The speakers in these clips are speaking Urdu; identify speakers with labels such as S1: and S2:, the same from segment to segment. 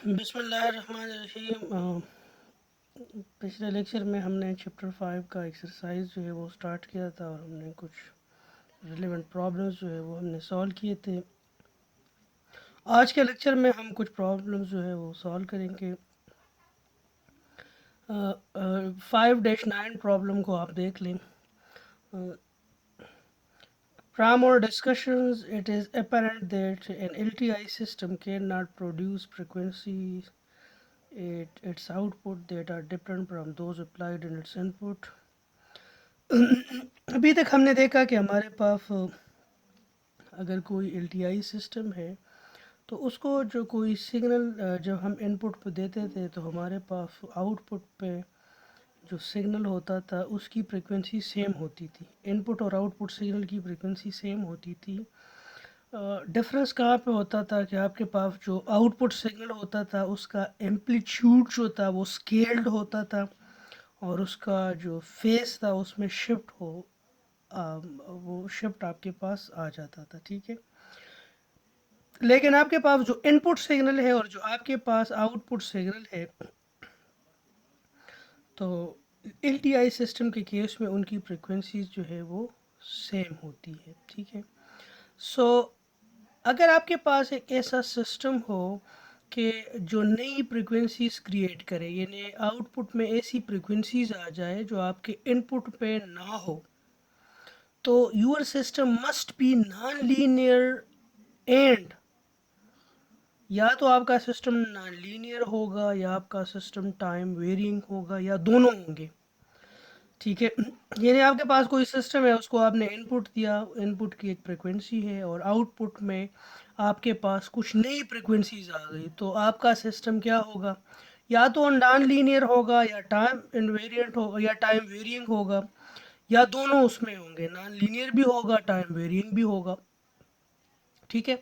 S1: بسم اللہ الرحمن الرحیم۔ پچھلے لیکچر میں ہم نے چیپٹر 5 کا ایکسرسائز جو ہے وہ سٹارٹ کیا تھا اور ہم نے کچھ ریلیونٹ پرابلمس جو ہے وہ ہم نے سالو کیے تھے۔ آج کے لیکچر میں ہم کچھ پرابلمس جو ہے وہ سالو کریں گے۔ 5-9 پرابلم کو آپ دیکھ لیں۔ From our discussions, it is apparent that an LTI system cannot produce frequencies its output that are different from those applied in its input. ابھی تک ہم نے دیکھا کہ ہمارے پاس اگر کوئی LTI سسٹم ہے تو اس کو جو کوئی سگنل جب ہم ان پٹ پہ دیتے تھے تو ہمارے پاس آؤٹ پٹ پہ جو سگنل ہوتا تھا اس کی فریکوینسی سیم ہوتی تھی۔ ان پٹ اور آؤٹ پٹ سگنل کی فریکوینسی سیم ہوتی تھی۔ ڈفرینس کہاں پہ ہوتا تھا کہ آپ کے پاس جو آؤٹ پٹ سگنل ہوتا تھا اس کا ایمپلیٹیوڈ جو تھا وہ اسکیلڈ ہوتا تھا اور اس کا جو فیس تھا اس میں شفٹ وہ شفٹ آپ کے پاس آ جاتا تھا، ٹھیک ہے۔ لیکن آپ کے پاس جو ان پٹ سگنل ہے اور جو آپ کے پاس آؤٹ پٹ سگنل ہے تو ایل ٹی آئی سسٹم کے کیس میں ان کی فریکوینسیز جو ہے وہ سیم ہوتی ہے، ٹھیک ہے۔ سو اگر آپ کے پاس ایک ایسا سسٹم ہو کہ جو نئی فریکوینسیز کریٹ کرے، یعنی آؤٹ پٹ میں ایسی فریکوینسیز آ جائے جو آپ کے ان پٹ پہ نہ ہو، تو your system must be non linear and یا تو آپ کا سسٹم نان لینئر ہوگا یا آپ کا سسٹم ٹائم ویرینگ ہوگا یا دونوں ہوں گے، ٹھیک ہے۔ یعنی آپ کے پاس کوئی سسٹم ہے، اس کو آپ نے ان پٹ دیا، ان پٹ کی ایک فریکوینسی ہے اور آؤٹ پٹ میں آپ کے پاس کچھ نئی فریکوینسیز آ گئی، تو آپ کا سسٹم کیا ہوگا؟ یا تو نان لینئر ہوگا یا ٹائم انویرینٹ ہوگا یا ٹائم ویرینگ ہوگا یا دونوں اس میں ہوں گے، نان لینئر بھی ہوگا ٹائم ویرینگ بھی ہوگا، ٹھیک ہے۔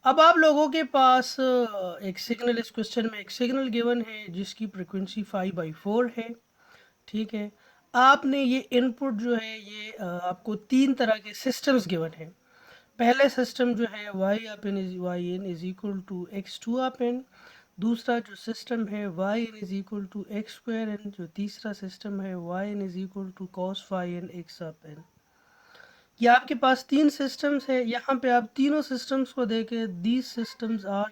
S1: اب آپ لوگوں کے پاس ایک سگنل، اس کوشچن میں ایک سگنل گیون ہے جس کی فریکوینسی 5/4 ہے، ٹھیک ہے۔ آپ نے یہ ان پٹ جو ہے یہ آپ کو 3 طرح کے سسٹمز گیون ہیں۔ پہلے سسٹم جو ہے Y N is equal to x2 of N, دوسرا جو سسٹم ہے Y N is equal to X square N, جو تیسرا سسٹم ہے Y N is equal to cos phi N X of N. یہ آپ کے پاس 3 سسٹمز ہے۔ یہاں پہ آپ تینوں سسٹمز کو دیکھیں، دیز سسٹمز آر،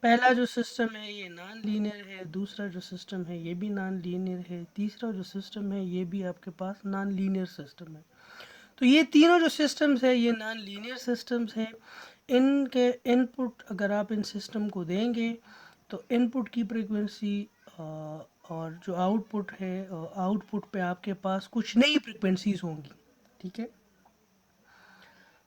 S1: پہلا جو سسٹم ہے یہ نان لینئر ہے، دوسرا جو سسٹم ہے یہ بھی نان لینئر ہے، تیسرا جو سسٹم ہے یہ بھی آپ کے پاس نان لینئر سسٹم ہے۔ تو یہ تینوں جو سسٹمز ہیں یہ نان لینئر سسٹمز ہیں۔ ان کے ان پٹ اگر آپ ان سسٹم کو دیں گے تو ان پٹ کی فریکوینسی اور جو آؤٹ پٹ ہے، آؤٹ پٹ پہ آپ کے پاس کچھ نئی فریکوینسیز ہوں گی، ٹھیک ہے۔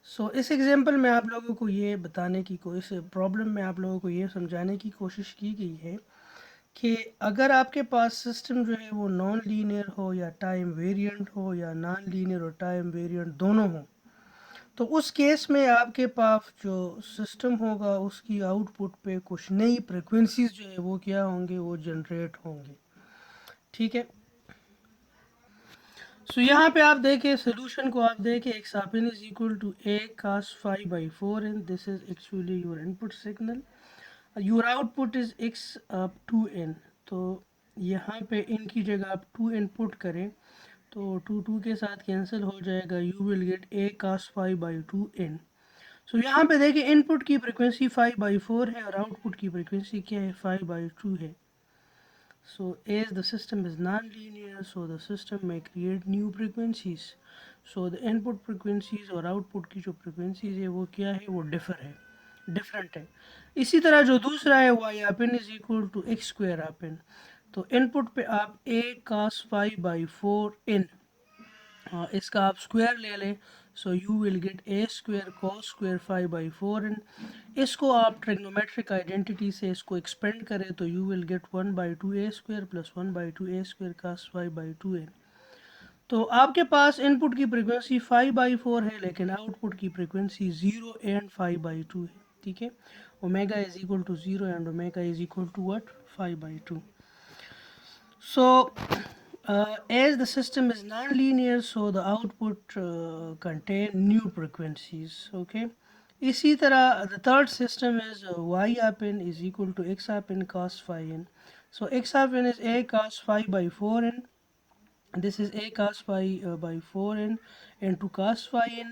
S1: سو اس ایگزامپل میں آپ لوگوں کو یہ بتانے کی اس پرابلم میں آپ لوگوں کو یہ سمجھانے کی کوشش کی گئی ہے کہ اگر آپ کے پاس سسٹم جو ہے وہ نان لینئر ہو یا ٹائم ویرینٹ ہو یا نان لینئر اور ٹائم ویرینٹ دونوں ہوں، تو اس کیس میں آپ کے پاس جو سسٹم ہوگا اس کی آؤٹ پٹ پہ کچھ نئی فریکوینسیز جو ہے وہ کیا ہوں گے، وہ جنریٹ ہوں گے، ٹھیک ہے۔ سو یہاں پہ آپ دیکھیں سولوشن کو، آپ دیکھیں x آپ n is equal to a cos phi/4 n. This is actually your input signal. Your output is x up 2n. تو یہاں پہ ان کی جگہ آپ 2n پٹ کریں تو 2 کے ساتھ کینسل ہو جائے گا، you will get a cos phi/2n. سو یہاں پہ دیکھیں ان پٹ کی فریکوینسی 5/4 ہے اور آؤٹ پٹ کی فریکوینسی کیا ہے، 5/2 ہے۔ So as the system is non-linear, so the system may create new frequencies. So the input frequencies اور output کی جو frequencies ہے وہ کیا ہے، وہ different ہے۔ اسی طرح جو دوسرا ہے y آپ n is equal to x square آپ n، تو input پہ آپ a cos phi/4 n اس کا آپ اسکوائر لے لیں، so you will get A square cos square 5/4 n۔ اس کو آپ ٹریگنومیٹرک آئیڈینٹی سے اس کو ایکسپینڈ کریں تو you will get 1/2 A square plus 1/2 A square cos 5/2 n۔ تو آپ کے پاس ان پٹ کی فریکوینسی 5/4 ہے لیکن آؤٹ پٹ کی فریکوینسی 0 اینڈ 5/2 ہے، ٹھیک ہے۔ Omega is equal to 0 and omega is equal to what, 5/2۔ So as the system is non-linear, so the output contain new frequencies, okay. اسی طرح the third system is y up n is equal to x up n cos phi n. So x up n is a cos phi by 4n. This is a cos phi by 4n into cos phi n.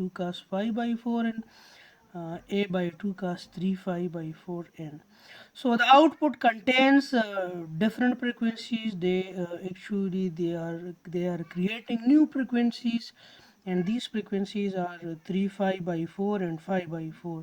S1: 2 cos phi by 4n, a by 2 cos 3 phi by 4n. So the output contains different frequencies. They actually they are creating new frequencies, and these frequencies are 3 phi by 4 and 5 by 4.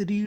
S1: 3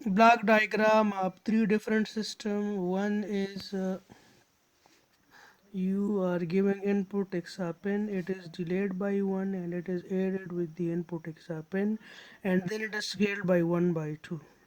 S1: block diagram of 3 different system. One is you are giving input x sub n, it is delayed by 1 and it is added with the input x sub n, and then it is scaled by 1/2।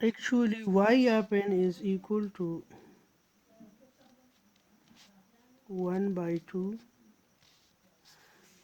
S1: actually y up n is equal to 1/2,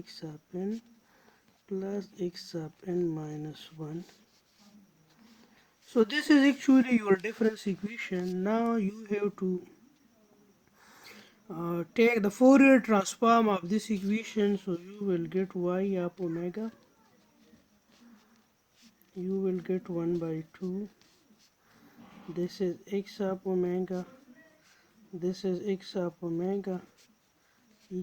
S1: x up n plus x up n -1. So this is actually your difference equation. Now you have to take the Fourier transform of this equation, so you will get y of omega, you will get 1/2, this is x of omega, this is x of omega e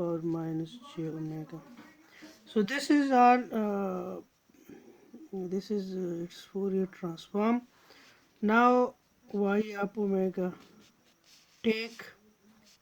S1: power minus j omega. So this is our this is its Fourier transform. Now y of omega, take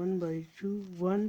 S1: 1/2 1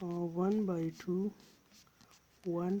S1: 1/2 1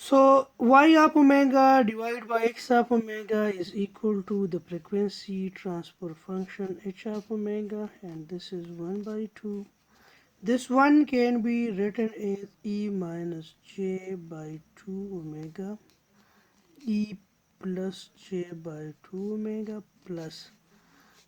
S1: So y of omega divided by x of omega is equal to the frequency transfer function h of omega, and this is 1/2. This one can be written as e minus j by 2 omega, e plus j by 2 omega plus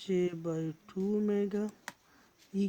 S1: j by 2 omega, e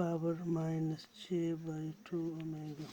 S1: power minus j by 2 omega.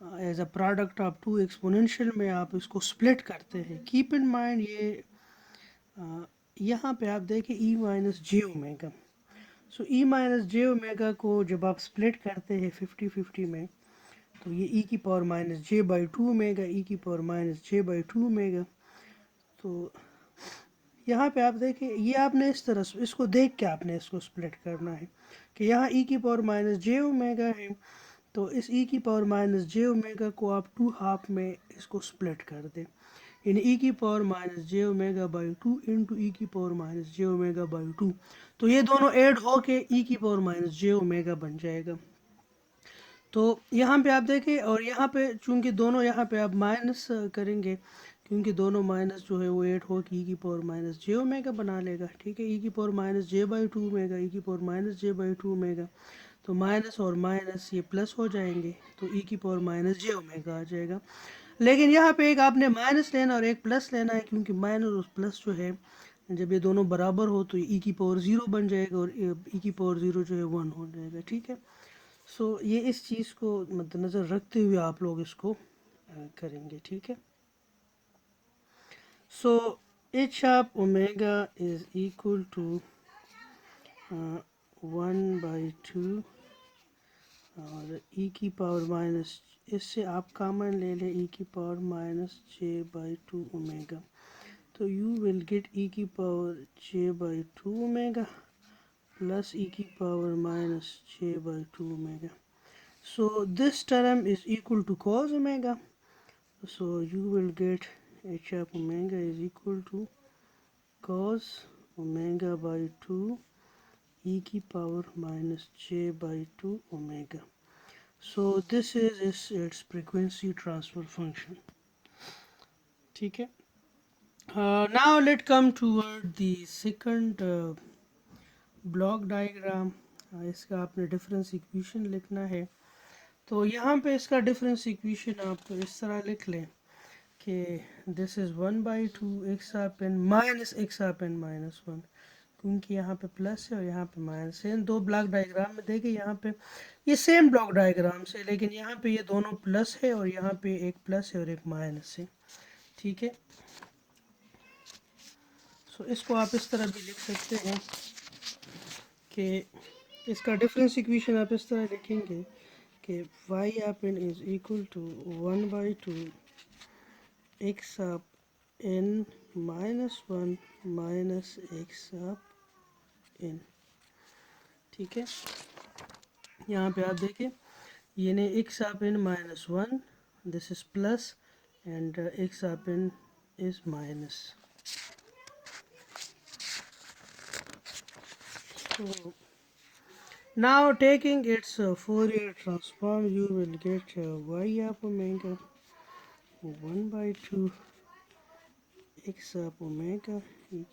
S1: Is a product of two exponential میں آپ اس کو سپلٹ کرتے ہیں. کیپ ان مائنڈ یہ یہاں پہ آپ دیکھیں ای مائنس جے اومیگا. سو ای مائنس جے اومیگا کو جب آپ سپلٹ کرتے ہیں 50-50 میں تو یہ ای کی power minus J by 2 omega, E کی power minus J by 2 omega. تو یہاں پہ آپ دیکھیں یہ آپ نے اس طرح اس کو دیکھ کے آپ نے اس کو سپلٹ کرنا ہے کہ یہاں ای کی پاور مائنس جے اومیگا ہے, تو اس ای کی پاور مائنس جے اومیگا کو آپ 2 ہاف میں اس کو سپلٹ کر دیں, یعنی ای کی power minus J omega by 2 into E کی power minus J omega by 2. تو یہ دونوں ایڈ ہو کے ای کی پاور مائنس جے اومیگا بن جائے گا. تو یہاں پہ آپ دیکھیں, اور یہاں پہ چونکہ دونوں یہاں پہ آپ مائنس کریں گے کیونکہ دونوں مائنس جو ہے وہ ایڈ ہو کے ای کی پاور مائنس جے اومیگا بنا لے گا. ٹھیک ہے, ای کی power minus J by 2 omega, E کی power minus J by 2 omega, تو مائنس اور مائنس یہ پلس ہو جائیں گے تو ای کی پاور مائنس جے اومیگا آ جائے گا. لیکن یہاں پہ ایک آپ نے مائنس لینا اور ایک پلس لینا ہے, کیونکہ مائنس اور پلس جو ہے جب یہ دونوں برابر ہو تو ای کی پاور 0 بن جائے گا اور ای کی پاور 0 جو ہے 1 ہو جائے گا. ٹھیک ہے, سو یہ اس چیز کو مد نظر رکھتے ہوئے آپ لوگ اس کو کریں گے. ٹھیک ہے, so H of omega is equal to 1/2 اور ای کی پاور مائنس, اس سے آپ کامن لے لیں ای کی power minus J by 2 omega, تو یو ول گیٹ ای کی power J by 2 omega plus e کی power minus j by 2 omega. So this term is equal to cos omega. So you will get h of omega is equal to cos omega by 2 e کی power minus j by 2 omega. So this is its frequency transfer function. ٹھیک ہے, now let's come toward the second block diagram. اس کا آپ نے ڈفرینس ایکویشن لکھنا ہے. تو یہاں پہ اس کا ڈفرینس ایکویشن آپ اس طرح لکھ لیں کہ this is 1/2 X of N minus X of N minus 1, کیونکہ یہاں پہ پلس ہے اور یہاں پہ مائنس ہے. دو بلاک ڈائیگرام میں دیکھیں یہاں پہ یہ سیم بلاک ڈائیگرام سے, لیکن یہاں پہ یہ دونوں پلس ہے اور یہاں پہ ایک پلس ہے اور ایک مائنس ہے. ٹھیک ہے, سو اس کو آپ اس طرح بھی لکھ سکتے ہیں کہ اس کا ڈفرینس ایکویشن آپ اس طرح لکھیں گے کہ Y of N is equal to 1/2 X of N minus 1 minus X of N. ٹھیک ہے, یہاں پہ آپ دیکھیں یعنی X of N minus 1 this is plus and X of N is minus. So now taking its Fourier transform, you will get y of omega 1/2 x of omega e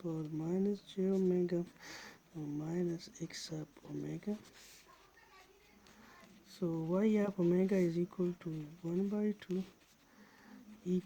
S1: power minus j omega minus x of omega. So y of omega is equal to 1/2 e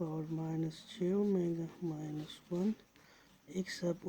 S1: power minus j omega minus 1 x of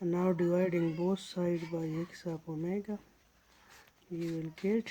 S1: Now dividing both sides by x of omega, you will get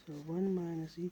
S1: so 1 minus e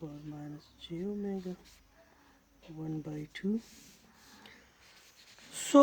S1: power minus j omega 1/2. So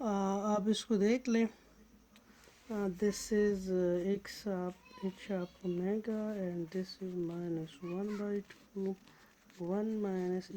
S1: آپ اس کو دیکھ لیں, this is x of h of omega and this is minus 1/2 1 minus e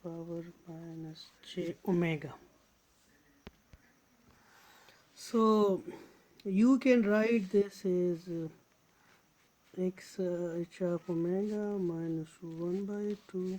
S1: power minus j omega. So you can write this as x h of omega minus 1/2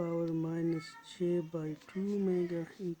S1: power minus j by 2 omega e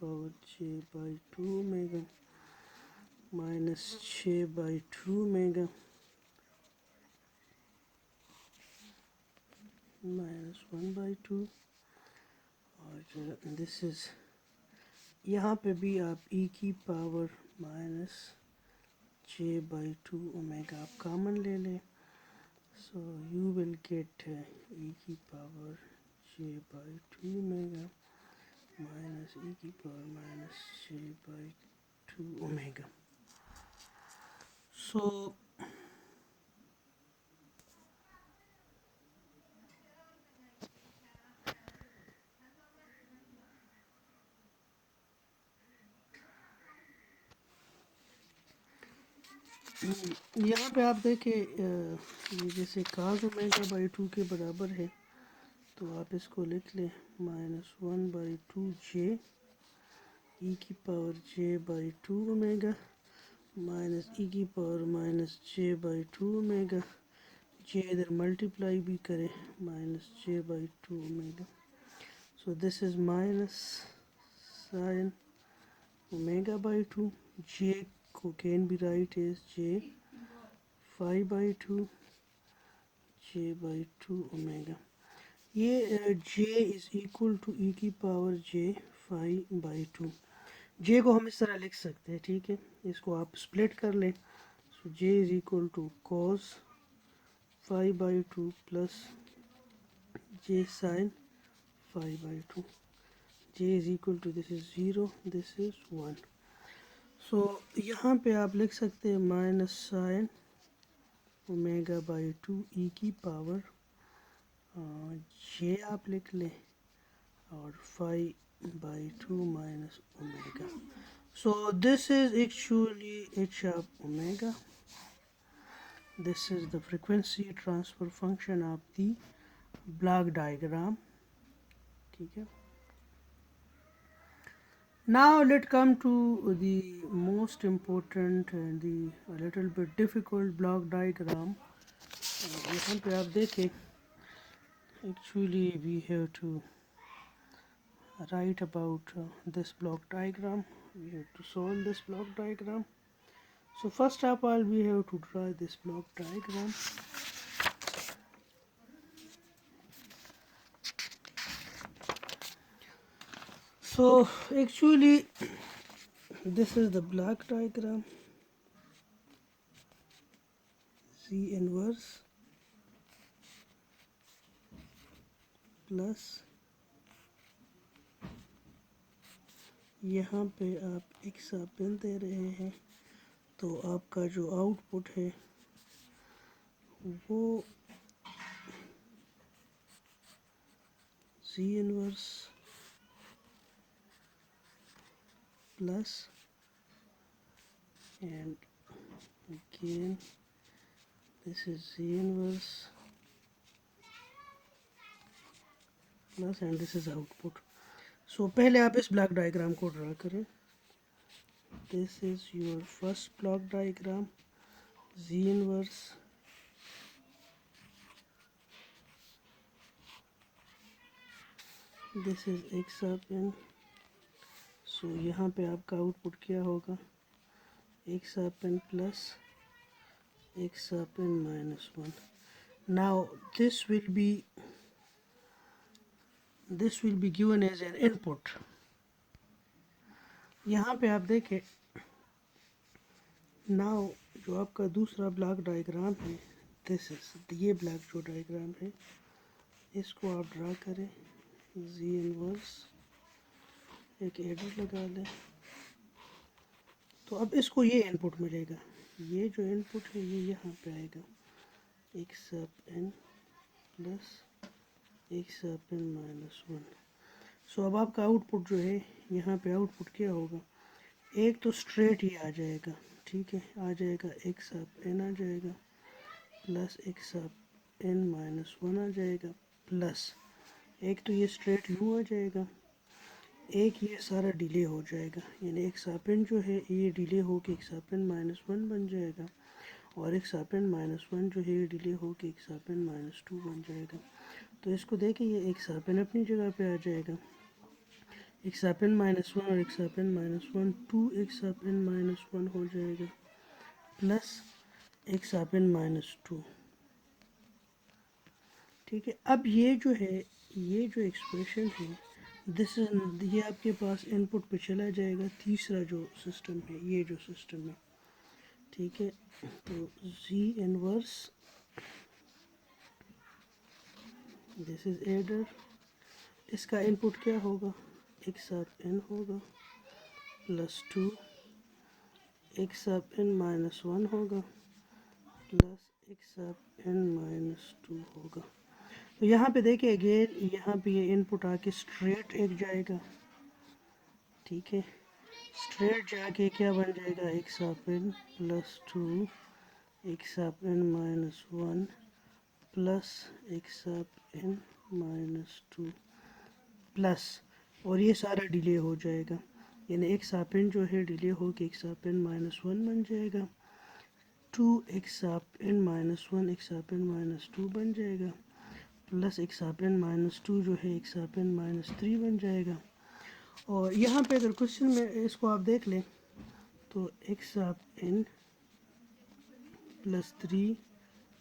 S1: power j by 2 omega minus j by 2 omega minus 1/2 اور this is یہاں پہ بھی آپ ای کی power minus J by 2 omega آپ کامن لے لیں, so you will get E کی power J by 2 omega minus E کی power minus J by 2 omega. So یہاں پہ آپ دیکھیں یہ جیسے کاز اومیگا بائی 2 کے برابر ہے، تو آپ اس کو لکھ لیں -1/2 جے ای کی power J by 2 omega minus E کی پاور -j/2 اومیگا، جے ادھر ملٹیپلائی بھی کرے -j/2 omega. So this is minus sin omega by 2. J can be write as J phi by 2 J by 2 omega. یہ J is equal to e کی power J phi by 2. J کو ہم اس طرح لکھ سکتے ہیں، ٹھیک ہے، اس کو آپ سپلٹ کر لیں. So J is equal to cos phi by 2 plus J sin phi by 2. J is equal to this is 0, this is 1. So یہاں پہ آپ لکھ سکتے ہیں مائنس سائن اومیگا بائی 2 ای کی پاور جے آپ لکھ لیں اور 5 by 2 minus omega. So this is actually h of omega. This is the frequency transfer function of the block diagram. ٹھیک ہے. Now let's come to the most important and the a little bit difficult block diagram. یہاں پہ آپ دیکھیں actually we have to write about this block diagram. We have to solve this block diagram. So first of all we have to draw this block diagram. So actually this is the block diagram. Z inverse plus یہاں پہ آپ ایک ساپن دے رہے ہیں، تو آپ کا جو آؤٹ پٹ ہے وہ Z inverse plus and again this is Z inverse plus and this is output. So پہلے آپ اس بلاک ڈائیگرام کو ڈرا کریں. This is your first block diagram. Z inverse this is x up n. So یہاں پہ آپ کا آؤٹ پٹ کیا ہوگا x up n plus x up n minus 1. Now this will be given as an input. یہاں پہ آپ دیکھیں now جو آپ کا دوسرا بلاک ڈائیگرام ہے this is یہ بلاک جو ڈائیگرام ہے اس کو آپ ڈرا کریں. Z inverse ایک ایڈر لگا لیں، تو اب اس کو یہ ان پٹ ملے گا، یہ جو ان پٹ ہے یہ یہاں پہ آئے گا x up n plus x up n minus 1. سو اب آپ کا آؤٹ پٹ جو ہے یہاں پہ آؤٹ پٹ کیا ہوگا، ایک تو اسٹریٹ ہی آ جائے گا، ٹھیک ہے، آ جائے گا x up n آ جائے گا plus x up n minus 1 آ جائے گا پلس ایک تو یہ اسٹریٹ یوں آ جائے گا، ایک یہ سارا ڈیلے ہو جائے گا، یعنی x up n جو ہے یہ ڈیلے ہو کے x up n minus 1 بن جائے گا اور x up n minus 1 جو ہے یہ ڈیلے ہو کے x up n minus 2 بن جائے گا. تو اس کو دیکھیں یہ x up n اپنی جگہ پہ آ جائے گا، x up n minus 1 اور x up n minus 1 2x up n minus 1 ہو جائے گا plus x up n minus 2. ٹھیک ہے، اب یہ جو ہے یہ جو ایکسپریشن ہے یہ آپ کے پاس ان پٹ پہ چلا جائے گا تیسرا جو سسٹم ہے، یہ جو سسٹم ہے، ٹھیک ہے. تو Z انورس دس از ایڈر، اس کا ان پٹ کیا ہوگا x up n ہوگا plus 2 x up n minus 1 ہوگا پلس ایکس اپ n مائنس 2 ہوگا. تو یہاں پہ دیکھیں اگین یہاں پہ یہ ان پٹ آ کے اسٹریٹ ایک جائے گا. ٹھیک ہے, اسٹریٹ جا کے کیا بن جائے گا, ایکس اپ n پلس 2 ایکس اپ n مائنس 1 پلس ایکس اپ n مائنس 2 پلس, اور یہ سارا ڈیلے ہو جائے گا, یعنی ایکس اپ n جو ہے ڈیلے ہو کے ایکس اپ n مائنس 1 بن جائے گا, 2 ایکس اپ n مائنس 1 ایکس اپ n مائنس 2 بن جائے گا, پلس ایکس اپ n مائنس 2 جو ہے ایکس اپ n مائنس 3 بن جائے گا. اور یہاں پہ اگر کوشچن میں اس کو آپ دیکھ لیں تو ایکس اپ n پلس 3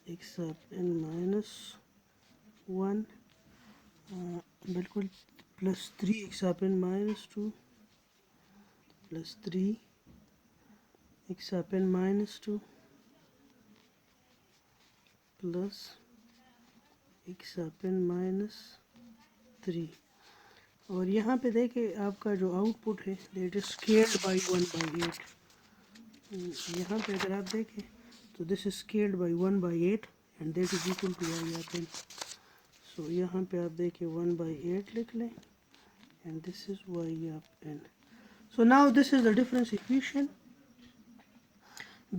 S1: ایکس اپ n مائنس 1 بالکل پلس 3 ایکس اپ n مائنس 2 پلس 3 ایکس اپ n مائنس 2 پلس ایکس اپ n مائنس 3. اور یہاں پہ دیکھیں آپ کا جو آؤٹ پٹ ہے دیٹ از اسکیلڈ بائی 1/8. یہاں پہ اگر آپ دیکھیں تو this is scaled by 1/8 and that is equal to Y up n. So یہاں پہ آپ دیکھیں 1/8 لکھ لیں and this is Y up n. So now this is the difference equation.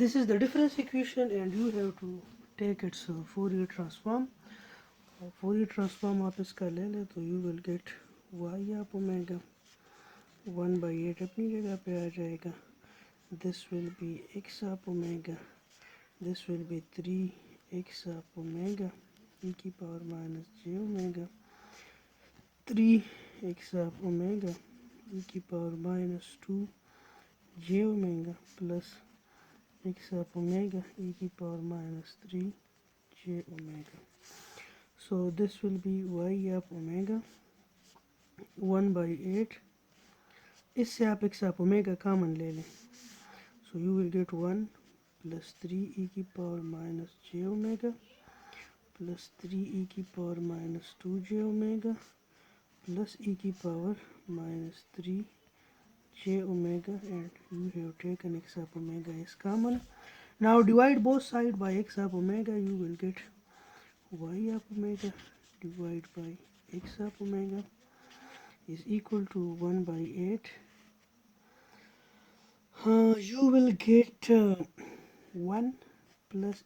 S1: This is the difference equation and you have to take its Fourier transform. Fourier transform آپ اس کا لے لیں تو you will get y آپ اومیگا 1/8 اپنی جگہ پہ آ جائے گا. This will be x آپ omega, this will be 3x آپ اومیگا e کی power minus j omega, 3x آپ اومیگا e کی power minus 2 j omega plus x up omega e کی power minus 3 j omega. So this will be y up omega 1/8. اس سے آپ x up omega کامن لے لیں. So you will get 1 plus 3 e کی power minus j omega plus 3 e کی power minus 2 j omega plus e کی power minus 3 j omega, and you have taken x up omega is common. Now divide both sides by x up omega, you will get y up omega divided by x up omega is equal to 1/8. You will get 1 plus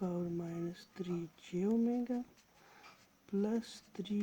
S1: power minus 3 j omega plus 3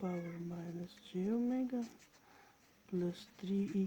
S1: power minus j omega plus 3 e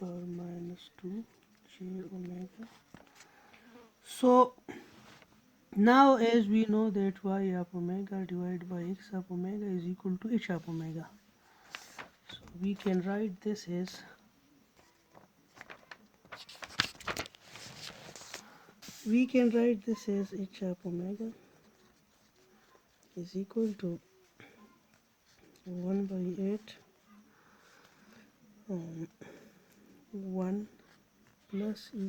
S1: power minus 2 j omega. So now as we know that y up omega divided by x up omega is equal to h up omega. So we can write this as h up omega is equal to 1/8 1 plus e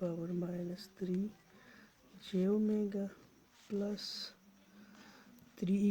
S1: power minus 3 j omega plus 3 e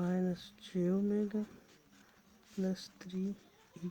S1: minus j omega plus 3 e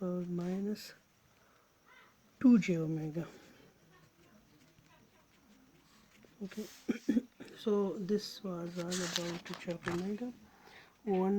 S1: power minus 2 j omega. Okay. So this was all about h up omega. 1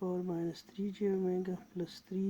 S1: power minus 3 j omega plus 3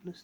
S1: plus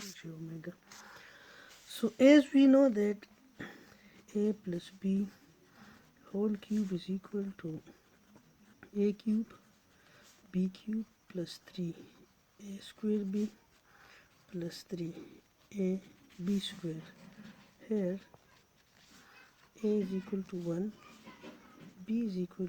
S1: 2 j omega. So as we know that a plus b whole cube is equal to a cube b cube plus 3 a square b plus 3 a b square. Here a is equal to 1, b is equal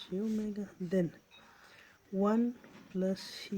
S1: j omega, then 1 plus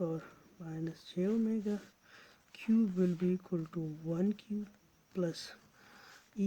S1: power minus j omega cube will be equal to 1 cube plus e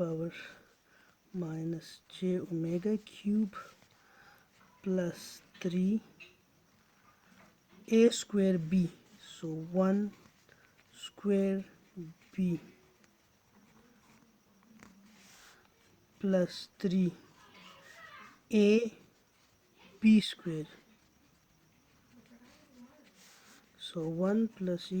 S1: power minus j omega cube plus 3 a square b. So 1 square b plus 3 a b square. So 1 plus e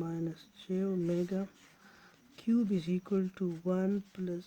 S1: minus j omega cube is equal to 1 plus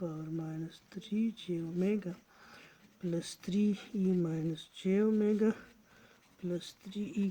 S1: power minus 3j omega plus 3e minus j omega plus 3e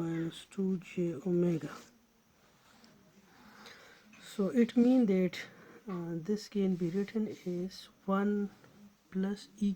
S1: minus 2j omega. So it means that this can be written as 1 plus e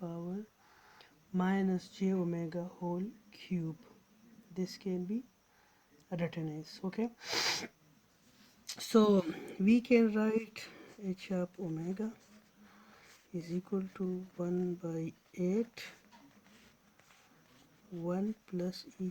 S1: power minus j omega whole cube. This can be written as, okay. So we can write h of omega is equal to 1 by 8 1 plus e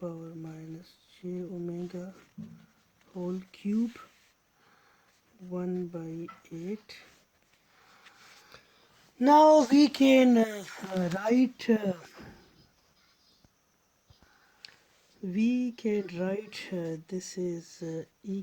S1: power minus j omega whole cube 1 by 8. Now we can write this is e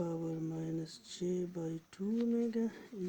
S1: power minus j by 2 omega e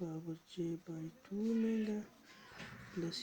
S1: power j by 2 omega plus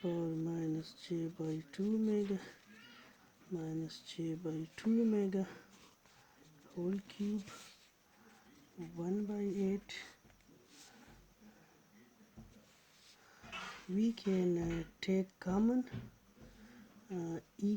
S1: power minus j by 2 omega minus j by 2 omega whole cube 1 by 8. We can take common e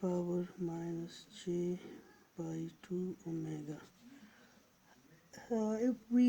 S1: power minus j by 2 omega. If we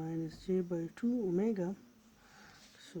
S1: minus j by 2 omega, so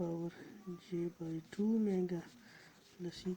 S1: power j by 2 omega plus e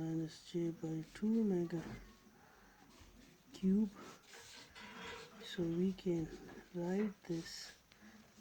S1: minus j by 2 omega cube. So we can write this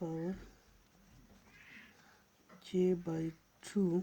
S1: power j by 2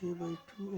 S1: j by 2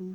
S1: 2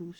S1: 2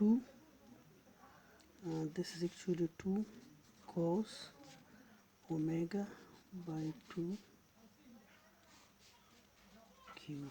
S1: 2 this is actually 2 cos omega by 2 cube.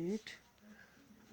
S1: 8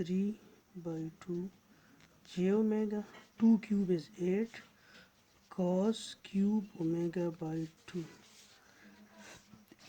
S1: 3 by 2 j omega 2 cube is 8 cos cube omega by 2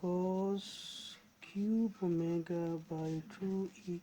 S1: cos cube omega by 2 e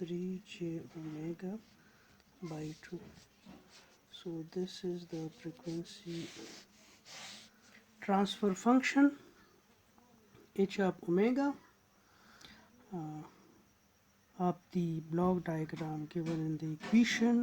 S1: 3 j omega by 2. So this is the frequency transfer function h of omega of the block diagram given in the equation